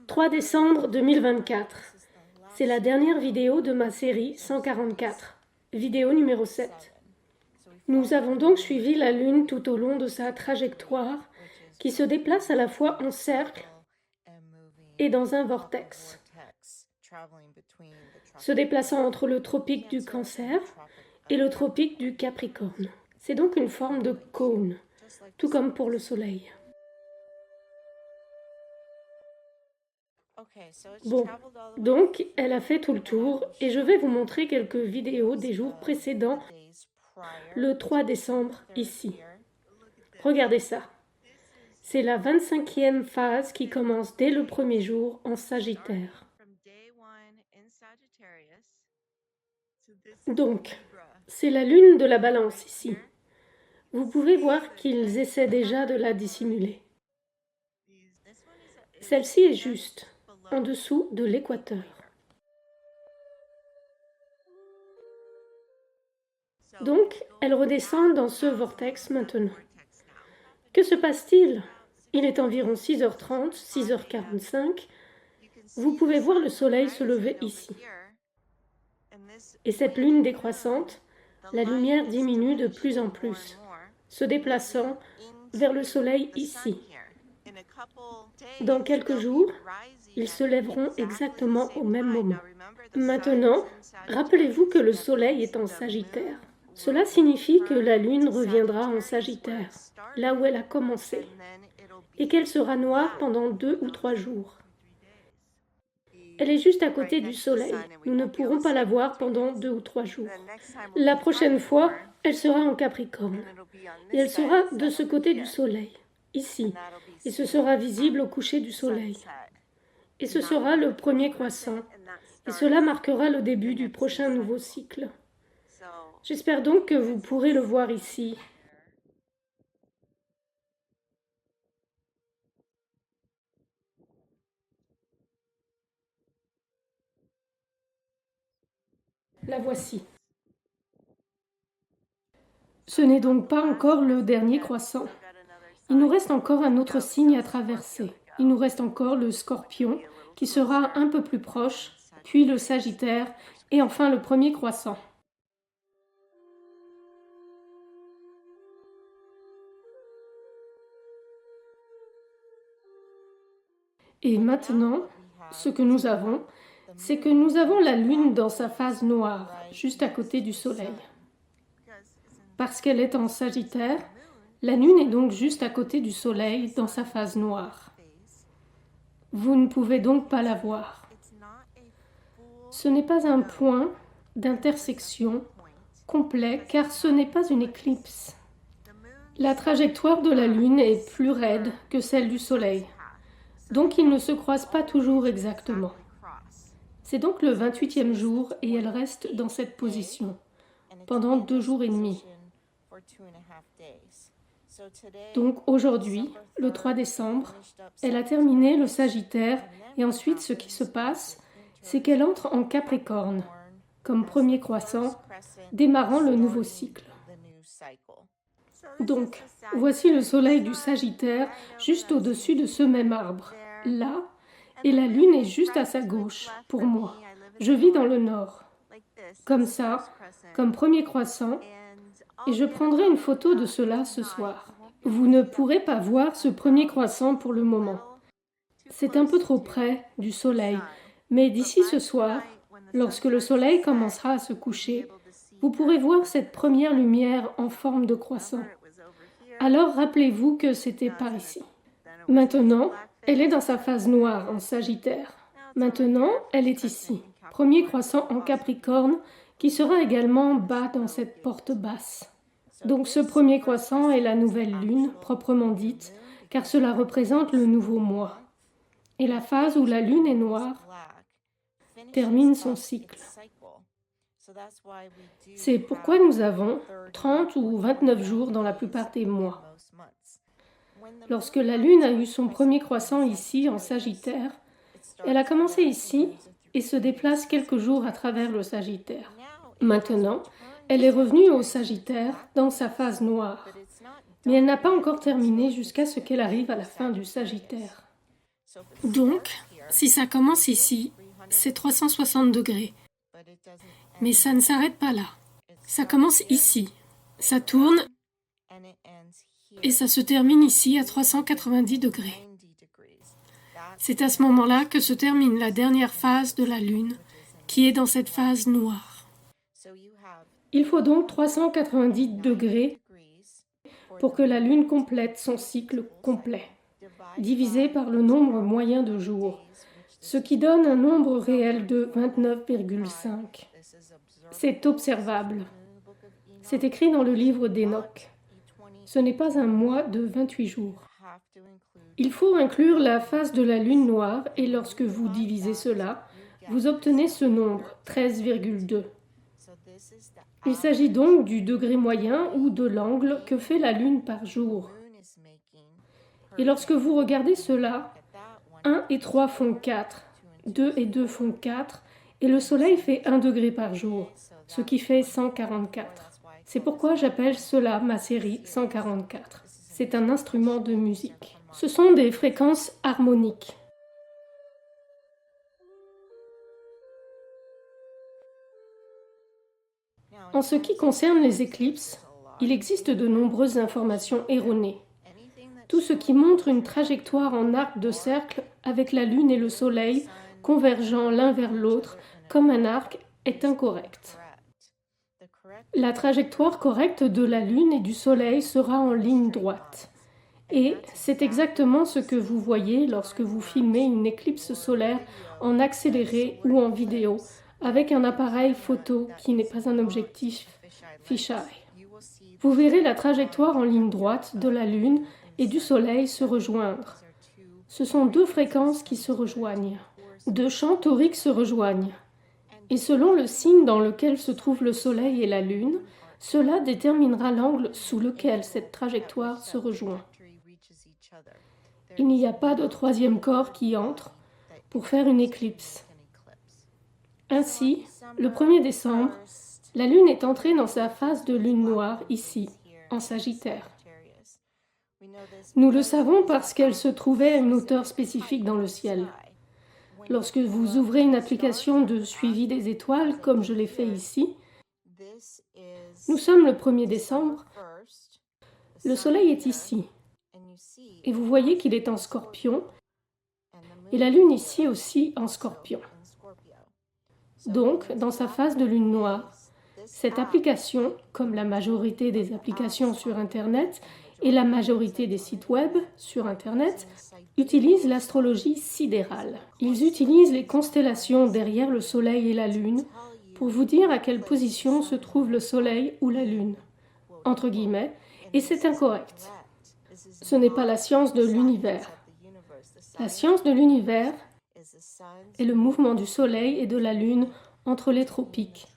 3 décembre 2024. C'est la dernière vidéo de ma série 144, vidéo numéro 7. Nous avons donc suivi la Lune tout au long de sa trajectoire qui se déplace à la fois en cercle et dans un vortex, se déplaçant entre le tropique du Cancer et le tropique du Capricorne. C'est donc une forme de cône, tout comme pour le Soleil. Bon, donc elle a fait tout le tour et je vais vous montrer quelques vidéos des jours précédents, le 3 décembre ici. Regardez ça. C'est la 25e phase qui commence dès le premier jour en Sagittaire. Donc, c'est la lune de la Balance ici. Vous pouvez voir qu'ils essaient déjà de la dissimuler. Celle-ci est juste, en dessous de l'équateur. Donc, elle redescend dans ce vortex maintenant. Que se passe-t-il? Il est environ 6h30, 6h45. Vous pouvez voir le soleil se lever ici. Et cette lune décroissante, la lumière diminue de plus en plus, se déplaçant vers le soleil ici. Dans quelques jours, ils se lèveront exactement au même moment. Maintenant, rappelez-vous que le soleil est en Sagittaire. Cela signifie que la lune reviendra en Sagittaire, là où elle a commencé, et qu'elle sera noire pendant 2 ou 3 jours. Elle est juste à côté du soleil. Nous ne pourrons pas la voir pendant 2 ou 3 jours. La prochaine fois, elle sera en Capricorne. Et elle sera de ce côté du soleil, ici. Et ce sera visible au coucher du soleil. Et ce sera le premier croissant. Et cela marquera le début du prochain nouveau cycle. J'espère donc que vous pourrez le voir ici. La voici. Ce n'est donc pas encore le dernier croissant. Il nous reste encore un autre signe à traverser. Il nous reste encore le Scorpion, qui sera un peu plus proche, puis le Sagittaire, et enfin le premier croissant. Et maintenant, ce que nous avons, c'est que nous avons la Lune dans sa phase noire, juste à côté du Soleil. Parce qu'elle est en Sagittaire, la Lune est donc juste à côté du Soleil dans sa phase noire. Vous ne pouvez donc pas la voir. Ce n'est pas un point d'intersection complet, car ce n'est pas une éclipse. La trajectoire de la Lune est plus raide que celle du Soleil, donc ils ne se croisent pas toujours exactement. C'est donc le 28e jour et elle reste dans cette position pendant 2 jours et demi. Donc aujourd'hui, le 3 décembre, elle a terminé le Sagittaire et ensuite ce qui se passe, c'est qu'elle entre en Capricorne, comme premier croissant, démarrant le nouveau cycle. Donc, voici le soleil du Sagittaire juste au-dessus de ce même arbre, là, et la lune est juste à sa gauche, pour moi. Je vis dans le nord, comme ça, comme premier croissant, et je prendrai une photo de cela ce soir. Vous ne pourrez pas voir ce premier croissant pour le moment. C'est un peu trop près du soleil, mais d'ici ce soir, lorsque le soleil commencera à se coucher, vous pourrez voir cette première lumière en forme de croissant. Alors rappelez-vous que c'était par ici. Maintenant, elle est dans sa phase noire en Sagittaire. Maintenant, elle est ici, premier croissant en Capricorne, qui sera également bas dans cette porte basse. Donc ce premier croissant est la nouvelle lune, proprement dite, car cela représente le nouveau mois. Et la phase où la lune est noire termine son cycle. C'est pourquoi nous avons 30 ou 29 jours dans la plupart des mois. Lorsque la lune a eu son premier croissant ici en Sagittaire, elle a commencé ici et se déplace quelques jours à travers le Sagittaire. Maintenant, elle est revenue au Sagittaire dans sa phase noire, mais elle n'a pas encore terminé jusqu'à ce qu'elle arrive à la fin du Sagittaire. Donc, si ça commence ici, c'est 360 degrés. Mais ça ne s'arrête pas là. Ça commence ici, ça tourne et ça se termine ici à 390 degrés. C'est à ce moment-là que se termine la dernière phase de la Lune, qui est dans cette phase noire. Il faut donc 390 degrés pour que la Lune complète son cycle complet, divisé par le nombre moyen de jours, ce qui donne un nombre réel de 29,5. C'est observable. C'est écrit dans le livre d'Enoch. Ce n'est pas un mois de 28 jours. Il faut inclure la phase de la Lune noire et lorsque vous divisez cela, vous obtenez ce nombre, 13,2. Il s'agit donc du degré moyen ou de l'angle que fait la Lune par jour. Et lorsque vous regardez cela, 1 et 3 font 4, 2 et 2 font 4, et le Soleil fait 1 degré par jour, ce qui fait 144. C'est pourquoi j'appelle cela ma série 144. C'est un instrument de musique. Ce sont des fréquences harmoniques. En ce qui concerne les éclipses, il existe de nombreuses informations erronées. Tout ce qui montre une trajectoire en arc de cercle avec la Lune et le Soleil convergeant l'un vers l'autre comme un arc est incorrect. La trajectoire correcte de la Lune et du Soleil sera en ligne droite. Et c'est exactement ce que vous voyez lorsque vous filmez une éclipse solaire en accéléré ou en vidéo avec un appareil photo qui n'est pas un objectif fisheye. Vous verrez la trajectoire en ligne droite de la Lune et du Soleil se rejoindre. Ce sont deux fréquences qui se rejoignent. Deux champs toriques se rejoignent. Et selon le signe dans lequel se trouvent le Soleil et la Lune, cela déterminera l'angle sous lequel cette trajectoire se rejoint. Il n'y a pas de troisième corps qui entre pour faire une éclipse. Ainsi, le 1er décembre, la Lune est entrée dans sa phase de lune noire ici, en Sagittaire. Nous le savons parce qu'elle se trouvait à une hauteur spécifique dans le ciel. Lorsque vous ouvrez une application de suivi des étoiles, comme je l'ai fait ici, nous sommes le 1er décembre, le Soleil est ici, et vous voyez qu'il est en Scorpion, et la Lune ici aussi en Scorpion. Donc, dans sa phase de lune noire, cette application, comme la majorité des applications sur Internet et la majorité des sites web sur Internet, utilise l'astrologie sidérale. Ils utilisent les constellations derrière le Soleil et la Lune pour vous dire à quelle position se trouve le Soleil ou la Lune, entre guillemets, et c'est incorrect. Ce n'est pas la science de l'univers. La science de l'univers est le mouvement du Soleil et de la Lune entre les tropiques.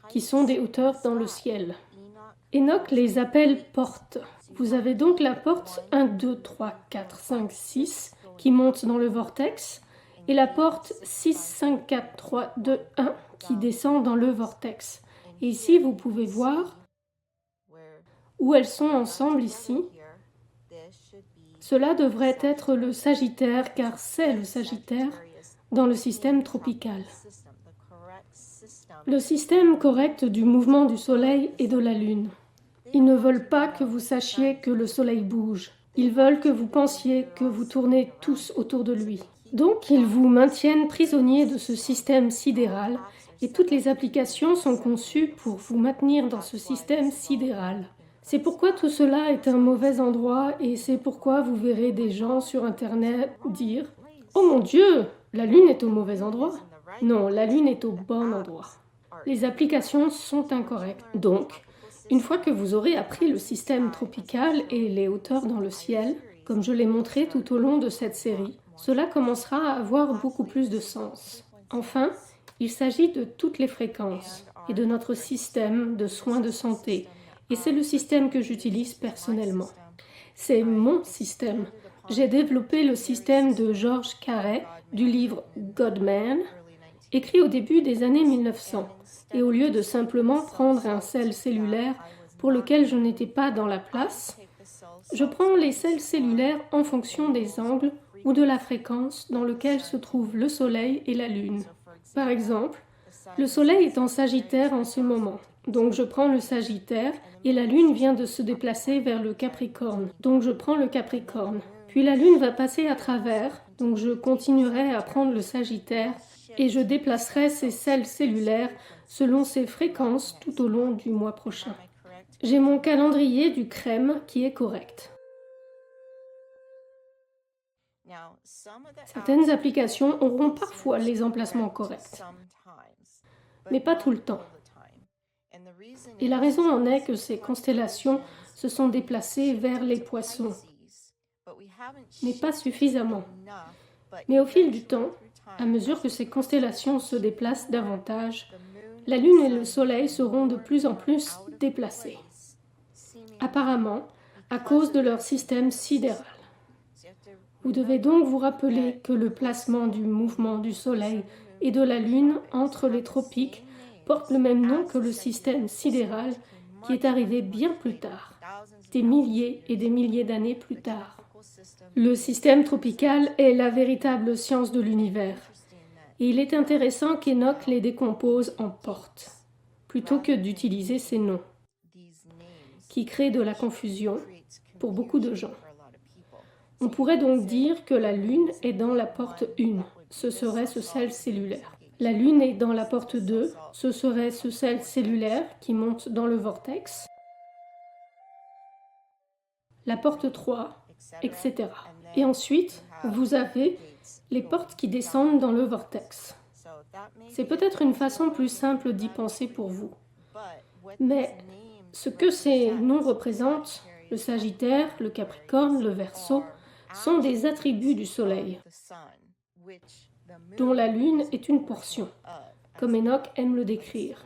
Qui sont des hauteurs dans le ciel. Enoch les appelle portes. Vous avez donc la porte 1, 2, 3, 4, 5, 6 qui monte dans le vortex et la porte 6, 5, 4, 3, 2, 1 qui descend dans le vortex. Et ici, vous pouvez voir où elles sont ensemble ici. Cela devrait être le Sagittaire car c'est le Sagittaire dans le système tropical. Le système correct du mouvement du Soleil et de la Lune. Ils ne veulent pas que vous sachiez que le Soleil bouge. Ils veulent que vous pensiez que vous tournez tous autour de lui. Donc, ils vous maintiennent prisonniers de ce système sidéral et toutes les applications sont conçues pour vous maintenir dans ce système sidéral. C'est pourquoi tout cela est un mauvais endroit et c'est pourquoi vous verrez des gens sur Internet dire « Oh mon Dieu, la Lune est au mauvais endroit !» Non, la Lune est au bon endroit. Les applications sont incorrectes. Donc, une fois que vous aurez appris le système tropical et les hauteurs dans le ciel, comme je l'ai montré tout au long de cette série, cela commencera à avoir beaucoup plus de sens. Enfin, il s'agit de toutes les fréquences et de notre système de soins de santé. Et c'est le système que j'utilise personnellement. C'est mon système. J'ai développé le système de George Carey du livre God Man écrit au début des années 1900, et au lieu de simplement prendre un sel cellulaire pour lequel je n'étais pas dans la place, je prends les sels cellulaires en fonction des angles ou de la fréquence dans lequel se trouvent le Soleil et la Lune. Par exemple, le Soleil est en Sagittaire en ce moment, donc je prends le Sagittaire, et la Lune vient de se déplacer vers le Capricorne, donc je prends le Capricorne. Puis la Lune va passer à travers, donc je continuerai à prendre le Sagittaire, et je déplacerai ces sels cellulaires selon ces fréquences tout au long du mois prochain. J'ai mon calendrier du crème qui est correct. Certaines applications auront parfois les emplacements corrects, mais pas tout le temps. Et la raison en est que ces constellations se sont déplacées vers les poissons, mais pas suffisamment. Mais au fil du temps, à mesure que ces constellations se déplacent davantage, la Lune et le Soleil seront de plus en plus déplacés, apparemment à cause de leur système sidéral. Vous devez donc vous rappeler que le placement du mouvement du Soleil et de la Lune entre les tropiques porte le même nom que le système sidéral qui est arrivé bien plus tard, des milliers et des milliers d'années plus tard. Le système tropical est la véritable science de l'univers, et il est intéressant qu'Enoch les décompose en portes, plutôt que d'utiliser ces noms, qui créent de la confusion pour beaucoup de gens. On pourrait donc dire que la Lune est dans la porte 1, ce serait ce sel cellulaire. La Lune est dans la porte 2, ce serait ce sel cellulaire qui monte dans le vortex. La porte 3, etc. Et ensuite, vous avez les portes qui descendent dans le vortex. C'est peut-être une façon plus simple d'y penser pour vous. Mais ce que ces noms représentent, le Sagittaire, le Capricorne, le Verseau, sont des attributs du Soleil, dont la Lune est une portion, comme Enoch aime le décrire.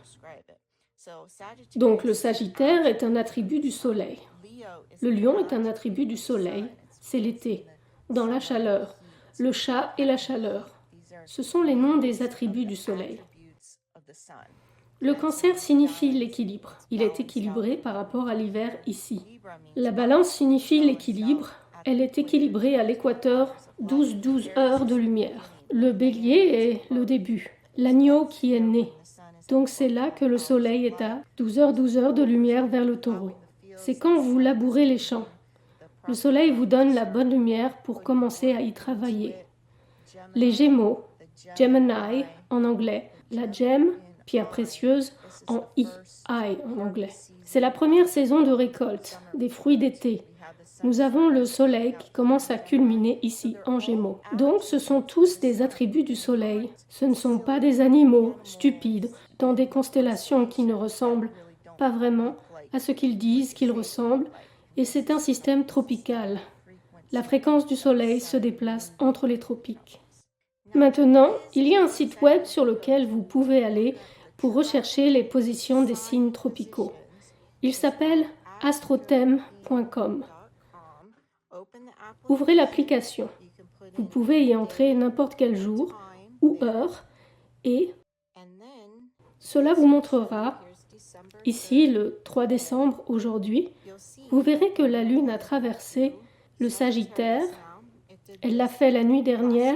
Donc le Sagittaire est un attribut du Soleil. Le lion est un attribut du Soleil, c'est l'été, dans la chaleur. Le chat et la chaleur. Ce sont les noms des attributs du Soleil. Le Cancer signifie l'équilibre. Il est équilibré par rapport à l'hiver ici. La Balance signifie l'équilibre. Elle est équilibrée à l'équateur, 12 heures de lumière. Le Bélier est le début, l'agneau qui est né. Donc c'est là que le Soleil est à 12 heures de lumière vers le Taureau. C'est quand vous labourez les champs. Le Soleil vous donne la bonne lumière pour commencer à y travailler. Les Gémeaux, Gemini en anglais, la gemme, pierre précieuse, en I en anglais. C'est la première saison de récolte, des fruits d'été. Nous avons le Soleil qui commence à culminer ici, en Gémeaux. Donc ce sont tous des attributs du Soleil. Ce ne sont pas des animaux stupides dans des constellations qui ne ressemblent pas vraiment à ce qu'ils disent qu'ils ressemblent, et c'est un système tropical. La fréquence du Soleil se déplace entre les tropiques. Maintenant, il y a un site web sur lequel vous pouvez aller pour rechercher les positions des signes tropicaux. Il s'appelle astrothem.com. Ouvrez l'application. Vous pouvez y entrer n'importe quel jour ou heure et cela vous montrera, ici le 3 décembre aujourd'hui, vous verrez que la Lune a traversé le Sagittaire, elle l'a fait la nuit dernière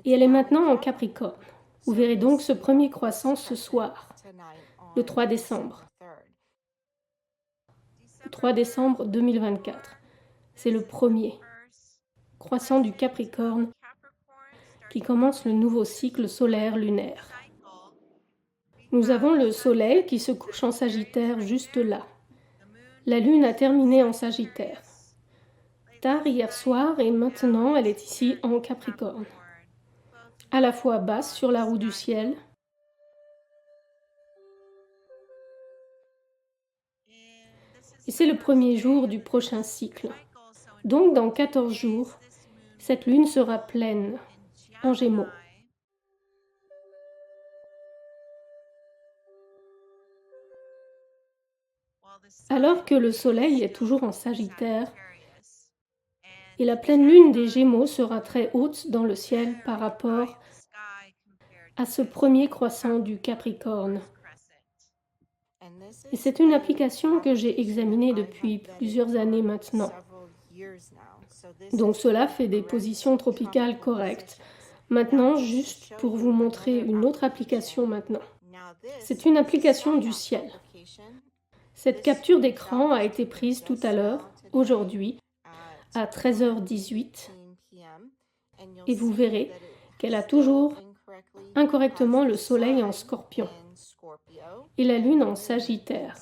et elle est maintenant en Capricorne. Vous verrez donc ce premier croissant ce soir, le 3 décembre. Le 3 décembre 2024. C'est le premier croissant du Capricorne qui commence le nouveau cycle solaire lunaire. Nous avons le Soleil qui se couche en Sagittaire juste là. La Lune a terminé en Sagittaire. Tard hier soir et maintenant elle est ici en Capricorne. À la fois basse sur la roue du ciel. Et c'est le premier jour du prochain cycle. Donc dans 14 jours, cette lune sera pleine, en Gémeaux. Alors que le Soleil est toujours en Sagittaire, et la pleine lune des Gémeaux sera très haute dans le ciel par rapport à ce premier croissant du Capricorne. Et c'est une application que j'ai examinée depuis plusieurs années maintenant. Donc cela fait des positions tropicales correctes. Maintenant, juste pour vous montrer une autre application maintenant. C'est une application du ciel. Cette capture d'écran a été prise tout à l'heure, aujourd'hui, à 13h18, et vous verrez qu'elle a toujours incorrectement le soleil en Scorpion et la lune en Sagittaire.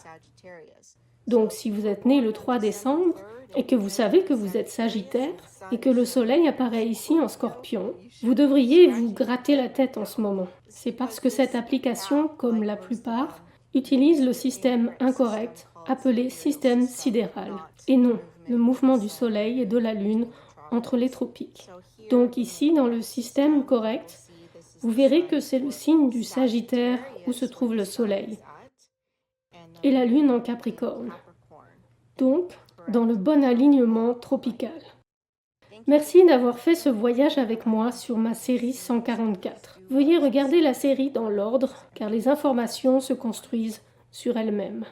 Donc si vous êtes né le 3 décembre et que vous savez que vous êtes Sagittaire et que le soleil apparaît ici en Scorpion, vous devriez vous gratter la tête en ce moment. C'est parce que cette application, comme la plupart, utilise le système incorrect appelé système sidéral et non le mouvement du soleil et de la lune entre les tropiques. Donc ici, dans le système correct, vous verrez que c'est le signe du Sagittaire où se trouve le soleil et la lune en Capricorne. Donc, dans le bon alignement tropical. Merci d'avoir fait ce voyage avec moi sur ma série 144. Veuillez regarder la série dans l'ordre, car les informations se construisent sur elles-mêmes.